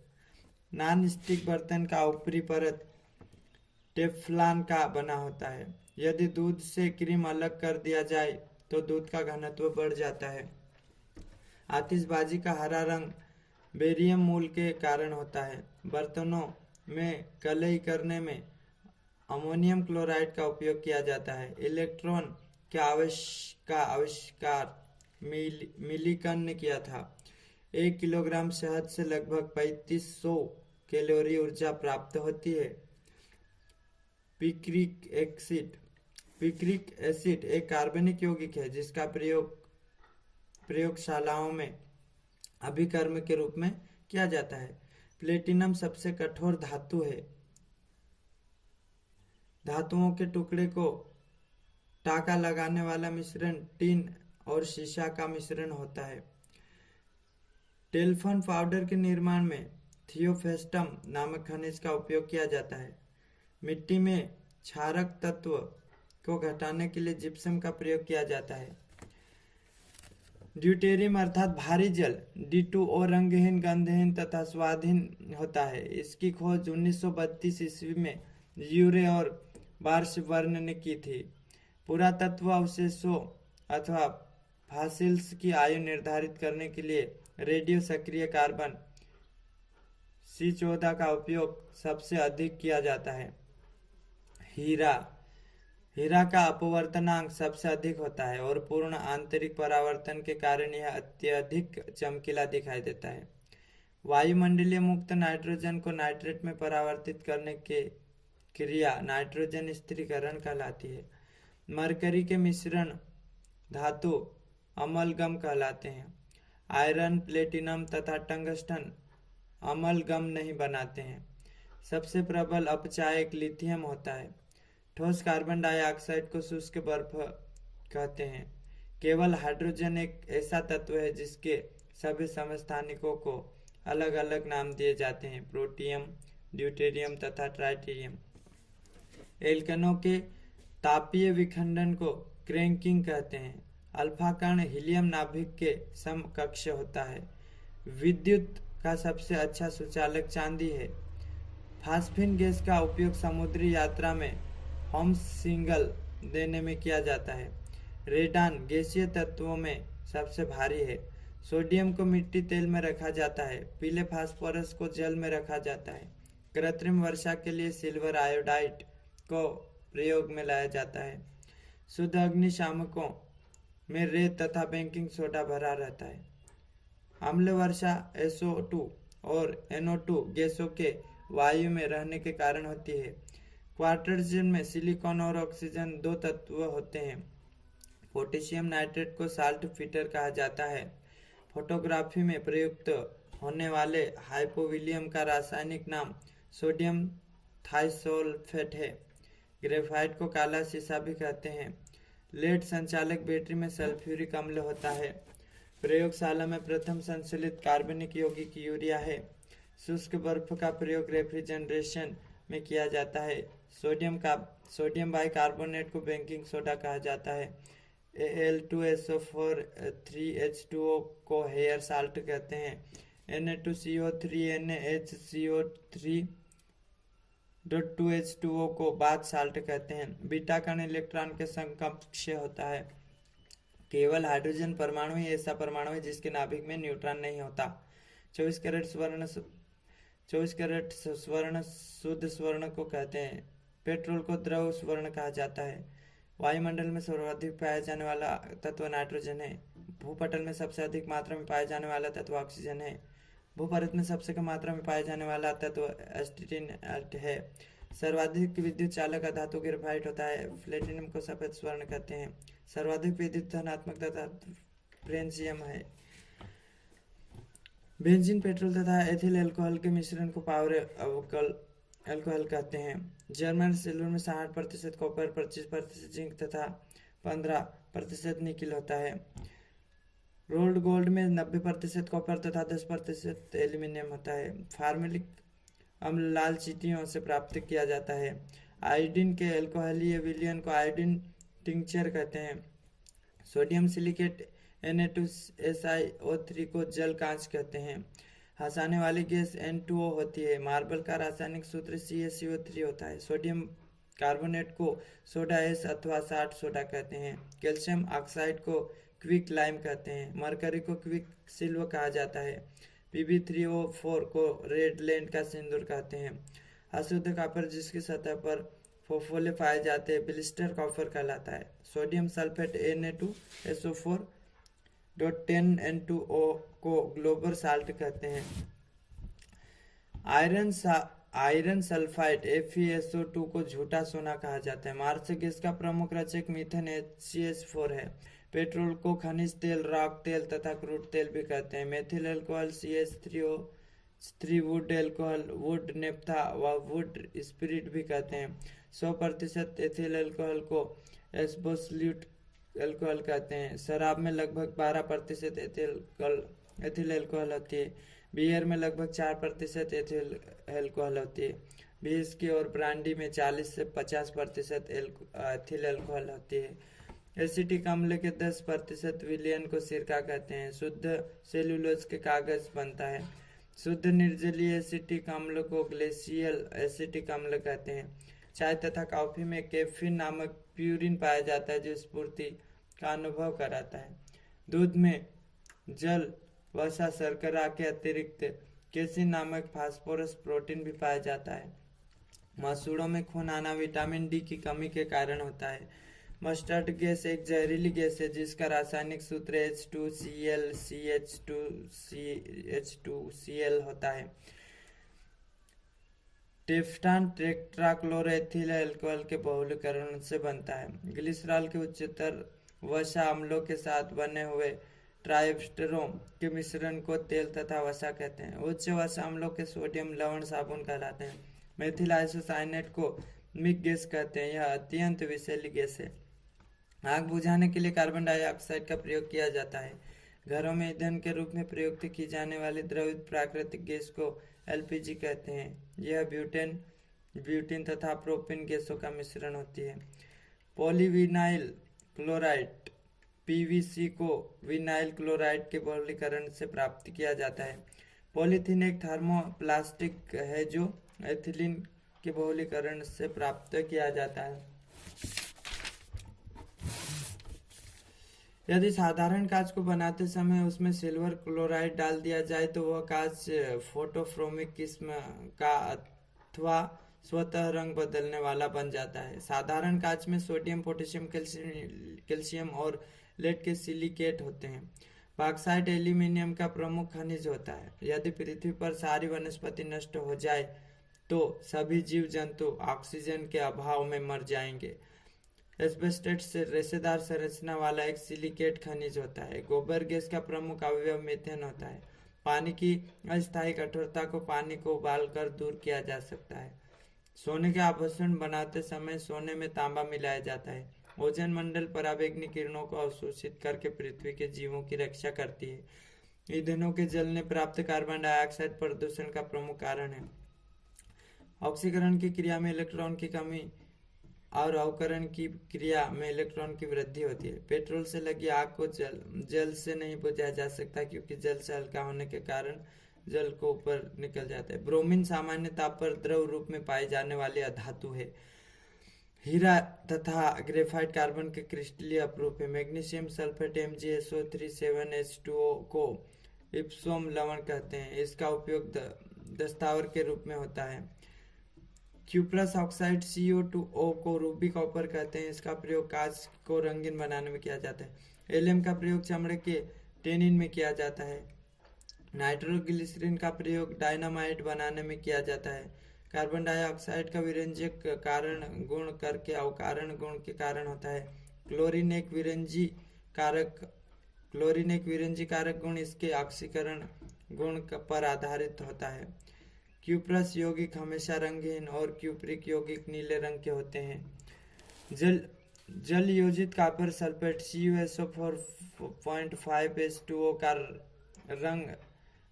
नॉन स्टिक बर्तन का ऊपरी परत टेफ्लॉन का बना होता है। यदि दूध से क्रीम अलग कर दिया जाए तो दूध का घनत्व बढ़ जाता है। आतिशबाजी का हरा रंग बेरियम मूल के कारण होता है। बर्तनों में कलई करने में अमोनियम क्लोराइड का उपयोग किया जाता है। इलेक्ट्रॉन के आविष्कार मिलिकन ने किया था। 1 किलोग्राम शहद से लगभग 3500 कैलोरी ऊर्जा प्राप्त होती है। पिक्रिक एसिड एक कार्बनिक यौगिक है जिसका प्रयोग प्रयोगशालाओं में अभिकर्म के रूप में किया जाता है। प्लेटिनम सबसे कठोर धातु है। धातुओं के टुकड़े को टाका लगाने वाला मिश्रण टिन और शीशा का मिश्रण होता है। टेल्फन पाउडर के निर्माण में थियोफेस्टम नामक खनिज का उपयोग किया जाता है। मिट्टी में क्षारक तत्व को घटाने के लिए जिप्सम का प्रयोग किया जाता है। ड्यूटेरियम अर्थात भारी जल D2O रंगहीन, गंधहीन तथा स्वादहीन होता है। इसकी खोज 1932 ईस्वी में यूरे और बार्शबर्न ने की थी। पुरातत्व अवशेषों अथवा फॉसिल्स की आयु निर्धारित करने के लिए रेडियो सक्रिय कार्बन C14 का उपयोग सबसे अधिक किया जाता है। हीरा का अपवर्तनांक सबसे अधिक होता है और पूर्ण आंतरिक परावर्तन के कारण यह अत्यधिक चमकीला दिखाई देता है। वायुमंडलीय मुक्त नाइट्रोजन को नाइट्रेट में परावर्तित करने की क्रिया नाइट्रोजन स्थिरीकरण कहलाती है। मरकरी के मिश्रण धातु अमलगम कहलाते हैं। आयरन, प्लेटिनम तथा टंगस्टन अमलगम नहीं बनाते हैं। सबसे प्रबल अपचायक लिथियम होता है। ठोस कार्बन डाइऑक्साइड को शुष्क बर्फ कहते हैं। केवल हाइड्रोजन एक ऐसा तत्व है जिसके सभी समस्थानिकों को अलग अलग नाम दिए जाते हैं, प्रोटियम, ड्यूटेरियम तथा ट्राइटेरियम। एल्केनों के तापीय विखंडन को क्रैंकिंग कहते हैं। अल्फा कण हीलियम नाभिक के समकक्ष होता है। विद्युत का सबसे अच्छा सुचालक चांदी है। फास्फिन गैस का उपयोग समुद्री यात्रा में होम सिग्नल देने में किया जाता है। रेडान गैसीय तत्वों में सबसे भारी है। सोडियम को मिट्टी तेल में रखा जाता है। पीले फास्फोरस को जल में रखा जाता है। कृत्रिम वर्षा के लिए सिल्वर आयोडाइड को प्रयोग में लाया जाता है। शुद्ध अग्निशामकों में रेत तथा बेकिंग सोडा भरा रहता है। अम्ल वर्षा SO2 और NO2 गैसों के वायु में रहने के कारण होती है। क्वार्टरजन में सिलिकॉन और ऑक्सीजन 2 तत्व होते हैं। पोटेशियम नाइट्रेट को साल्ट फिटर कहा जाता है। फोटोग्राफी में प्रयुक्त होने वाले हाइपोविलियम का रासायनिक नाम सोडियम थाइसोल्फेट है। ग्रेफाइट को काला शीशा भी कहते हैं। लेड संचालक बैटरी में सल्फ्यूरिक अम्ल होता है। प्रयोगशाला में प्रथम संश्लेषित कार्बनिक यौगिक यूरिया है। शुष्क बर्फ का प्रयोग रेफ्रिजरेशन में किया जाता है। सोडियम बाइकार्बोनेट को बेकिंग सोडा कहा जाता है। Al2SO4 3H2O को हेयर साल्ट कहते हैं। Na2CO3 NaHCO3.2H2O को बाथ साल्ट कहते हैं। बीटा कण इलेक्ट्रॉन के समकक्ष होता है। केवल हाइड्रोजन परमाणु ही ऐसा परमाणु है जिसके नाभिक में न्यूट्रॉन नहीं होता। 24 कैरेट स्वर्ण शुद्ध स्वर्ण को कहते हैं। पेट्रोल को द्रव स्वर्ण कहा जाता है। वायुमंडल में सर्वाधिक पाया जाने वाला तत्व नाइट्रोजन है। भूपटल में सबसे अधिक मात्रा में पाया जाने वाला तत्व ऑक्सीजन है। भूपरत में सबसे कम मात्रा में पाया जाने वाला तत्व एस्टिटीन है। सर्वाधिक विद्युत चालक धातु ग्रेफाइट होता है। प्लेटिनम को सफेद स्वर्ण कहते हैं। सर्वाधिक विद्युत धनात्मक तथा फ्रेंशियम है। बेंजीन, पेट्रोल तथा एथिल अल्कोहल के मिश्रण को पावर अल्कोहल कहते हैं। जर्मन सिल्वर में 60% कॉपर, 25% जिंक तथा 15% निकिल होता है। रोल्ड गोल्ड में 90% कॉपर तथा 10% एल्यूमिनियम होता है। फार्मेलिक अम्ल लाल चींटियों से प्राप्त किया जाता है। आयोडीन के अल्कोहलीय विलयन को आयोडीन टिंक्चर कहते हैं। सोडियम सिलिकेट Na2SiO3 को जल कांच कहते हैं। हंसाने वाली गैस N2O होती है। मार्बल का रासायनिक सूत्र CaCO3 होता है। सोडियम कार्बोनेट को सोडा एस अथवा साल्ट सोडा कहते हैं। कैल्शियम ऑक्साइड को क्विक लाइम कहते हैं। मरकरी को क्विक सिल्वर कहा जाता है। Pb3O4 को रेड लैंड का सिंदूर कहते हैं। अशुद्ध कॉपर जिसकी सतह पर फोफोले पाए जाते हैं ब्लिस्टर कॉपर कहलाता है। सोडियम सल्फेट Na2SO4.10N2O को ग्लोबल साल्ट कहते हैं। आयरन सल्फाइड FeSO2 को झूठा सोना कहा जाता है। मार्स गैस का प्रमुख रचक मीथेन HCH4 है। पेट्रोल को खनिज तेल, रॉक तेल तथा क्रूड तेल भी कहते हैं। Methyl alcohol CH3O3, wood alcohol, wood naphtha व वुड स्पिरिट भी कहते हैं। 100% एथिल अल्कोहल को एस्बोसल्यूट अल्कोहल कहते हैं। शराब में लगभग 12% एथिल अल्कोहल होती है। बियर में लगभग 4% एथिल अल्कोहल होती है। विस्की और ब्रांडी में 40 से 50% एथिल अल्कोहल होती है। एसिटिक अम्ल के 10% विलयन को सिरका कहते हैं। शुद्ध सेलुलोज के कागज बनता है। शुद्ध निर्जलीय एसिटिक अम्ल को ग्लेशियल एसिटिक अम्ल कहते हैं। चाय तथा कॉफी में कैफीन नामक प्यूरिन पाया जाता है जो स्फूर्ति का अनुभव कराता है। दूध में जल, वसा, शर्करा के अतिरिक्त केसिन नामक फास्फोरस प्रोटीन भी पाया जाता है। मसूड़ों में खून आना विटामिन डी की कमी के कारण होता है। मस्टर्ड गैस एक जहरीली गैस है जिसका रासायनिक सूत्र H2Cl होता है। टेफ्टान टेट्राक्लोरोएथिल अल्कोहल के बहुलीकरण से बनता है। ग्लिसरॉल के उच्चतर वसा अम्लों के साथ बने हुए ट्राइएस्टरों के मिश्रण को तेल तथा वसा कहते हैं। उच्च वसा अम्लों के सोडियम लवण साबुन कहलाते हैं। मेथिल आइसोसाइनेट को मिक गैस कहते हैं। यह अत्यंत विषैली गैस है। आग बुझाने के लिए कार्बन डाइऑक्साइड का प्रयोग किया जाता है। घरों में ईंधन के रूप में प्रयुक्त की जाने वाली द्रवित प्राकृतिक गैस को LPG कहते हैं। यह ब्यूटेन तथा प्रोपेन गैसों का मिश्रण होती है। पॉलीविनाइल क्लोराइड PVC को विनाइल क्लोराइड के बहुलीकरण से प्राप्त किया जाता है। पॉलीथीन एक थर्मोप्लास्टिक है जो एथिलीन के बहुलीकरण से प्राप्त किया जाता है। यदि साधारण कांच को बनाते समय उसमें सिल्वर क्लोराइड डाल दिया जाए तो वह कांच फोटोफ्रोमिक किस्म का अथवा स्वतः रंग बदलने वाला बन जाता है। साधारण कांच में सोडियम, पोटेशियम, कैल्शियम और लेड के सिलिकेट होते हैं। बॉक्साइट एल्यूमिनियम का प्रमुख खनिज होता है। यदि पृथ्वी पर सारी वनस्पति नष्ट हो जाए तो सभी जीव जंतु ऑक्सीजन के अभाव में मर जाएंगे। एस्बेस्टस से रेशेदार संरचना वाला एक सिलिकेट खनिज होता है। गोबर गैस का प्रमुख अवयव मीथेन होता है। पानी की अस्थायी कठोरता को पानी को उबालकर दूर किया जा सकता है। सोने के आभूषण बनाते समय सोने में तांबा मिलाया जाता है। ओजोन मंडल पराबैंगनी किरणों को अवशोषित करके पृथ्वी के जीवों की रक्षा करती है। ईंधनों के जलने प्राप्त कार्बन डाइऑक्साइड प्रदूषण का प्रमुख कारण है। ऑक्सीकरण की क्रिया में इलेक्ट्रॉन की कमी और अवकरण की क्रिया में इलेक्ट्रॉन की वृद्धि होती है। पेट्रोल से लगी आग को जल से नहीं बुझाया जा सकता क्योंकि जल से हल्का होने के कारण जल को ऊपर निकल जाता है। ब्रोमीन सामान्य ताप पर द्रव रूप में पाई जाने वाली अधातु है। हीरा तथा ग्रेफाइट कार्बन के क्रिस्टलीय अपरूप है। मैग्नीशियम सल्फेट MgSO3 7H2O को इप्सोम लवण कहते हैं। इसका उपयोग दस्तावर के रूप में होता है। क्यूप्रस ऑक्साइड CO2O को रूबी कॉपर कहते हैं। इसका प्रयोग कांच को रंगीन बनाने में किया जाता है। एलियम का प्रयोग चमड़े के टेनिन में किया जाता है। नाइट्रोग्लिसरीन का प्रयोग डायनामाइट बनाने में किया जाता है। कार्बन डाइऑक्साइड का विरंजक कारण गुण करके अवकारण गुण के कारण होता है। क्लोरीन एक विरंजी कारक गुण इसके ऑक्सीकरण गुण पर आधारित होता है। क्यूप्रस यौगिक हमेशा रंगहीन और क्यूप्रिक यौगिक नीले रंग के होते हैं। जल योजित कॉपर सल्फेट CuSO4.5H2O का रंग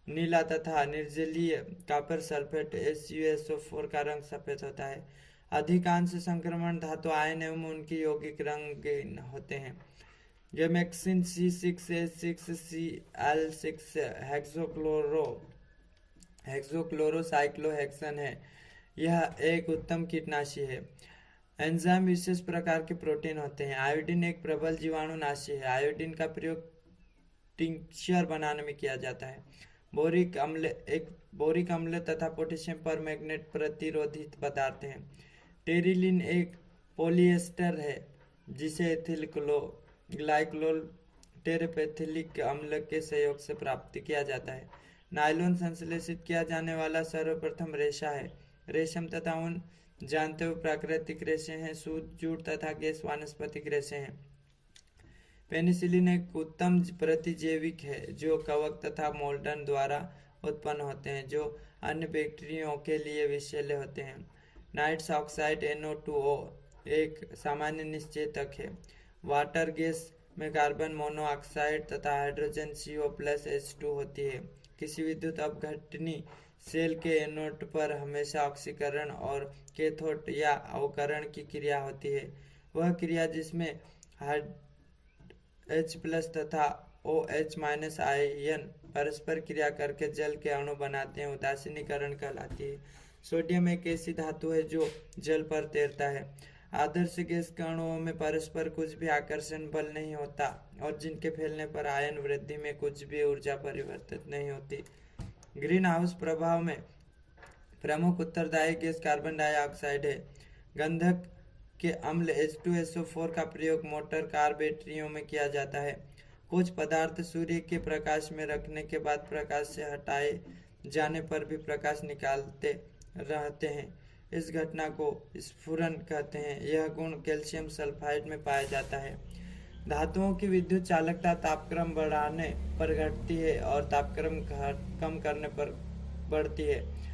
नीला तथा निर्जलीय कॉपर सल्फेट HuSO4 का रंग सफेद होता है। अधिकांश संक्रमण धातु आयन एवं उनकी यौगिक रंगीन होते हैं। गेमेक्सिन C6H6Cl6 हेक्सोक्लोरोसाइक्लोहेक्सेन है। यह एक उत्तम कीटनाशी है। एंजाइम विशेष प्रकार के प्रोटीन होते हैं। आयोडीन एक प्रबल जीवाणुनाशी है। आयोडीन का प्रयोग टिंक्चर बनाने में किया जाता है। बोरिक अम्ल तथा पोटेशियम परमैंगनेट प्रतिरोधी पदार्थ हैं। टेरिलिन एक पॉलिएस्टर है जिसे एथिल ग्लाइकोल टेरेपेथिलिक अम्ल के सहयोग से प्राप्त किया जाता है। नायलॉन संश्लेषित किया जाने वाला सर्वप्रथम रेशा है। रेशम तथा ऊन जानते हुए प्राकृतिक रेशे हैं। सूत, जूट तथा गैस वानस्पतिक रेशे हैं। पेनिसिलिन एक उत्तम प्रतिजैविक है जो कवक तथा मोल्डन द्वारा उत्पन्न होते हैं, जो अन्य बैक्टीरियों के लिए विषैले होते हैं। नाइट्रस ऑक्साइड NO2O एक सामान्य निश्चेतक है। वाटर गैस में कार्बन मोनोऑक्साइड तथा हाइड्रोजन CO+H2 होती है। किसी विद्युत अपघटनी सेल के एनोड पर हमेशा ऑक्सीकरण और कैथोड या अवकरण की क्रिया होती है। वह क्रिया जिसमें H+ तथा OH- आयन परस्पर क्रिया करके जल के अणु बनाते हैं, उदासीनीकरण कहलाती है। सोडियम एक ऐसी धातु है जो जल पर तैरता है। आदर्श गैस के अणुओं में परस्पर कुछ भी आकर्षण बल नहीं होता और जिनके फैलने पर आयन वृद्धि में कुछ भी ऊर्जा परिवर्तित नहीं होती। ग्रीन हाउस प्रभाव में प्रमुख उत्तरदायी गैस कार्बन डाइऑक्साइड है। गंधक के अम्ल H2SO4 का प्रयोग मोटर, कार, बैटरियों में किया जाता है। कुछ पदार्थ सूर्य के प्रकाश में रखने के बाद प्रकाश से हटाए जाने पर भी प्रकाश निकालते रहते हैं। इस घटना को स्फुरन कहते हैं। यह गुण कैल्शियम सल्फाइड में पाया जाता है। धातुओं की विद्युत चालकता तापक्रम बढ़ाने पर घटती है और तापक्रम कम करने पर बढ़ती है।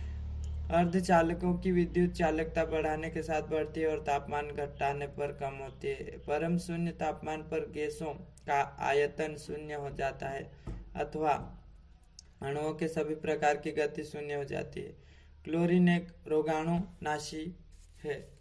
अर्धचालकों की विद्युत चालकता बढ़ाने के साथ बढ़ती है और तापमान घटाने पर कम होती है। परम शून्य तापमान पर गैसों का आयतन शून्य हो जाता है अथवा अणुओं के सभी प्रकार की गति शून्य हो जाती है। क्लोरीन एक रोगाणुनाशी है।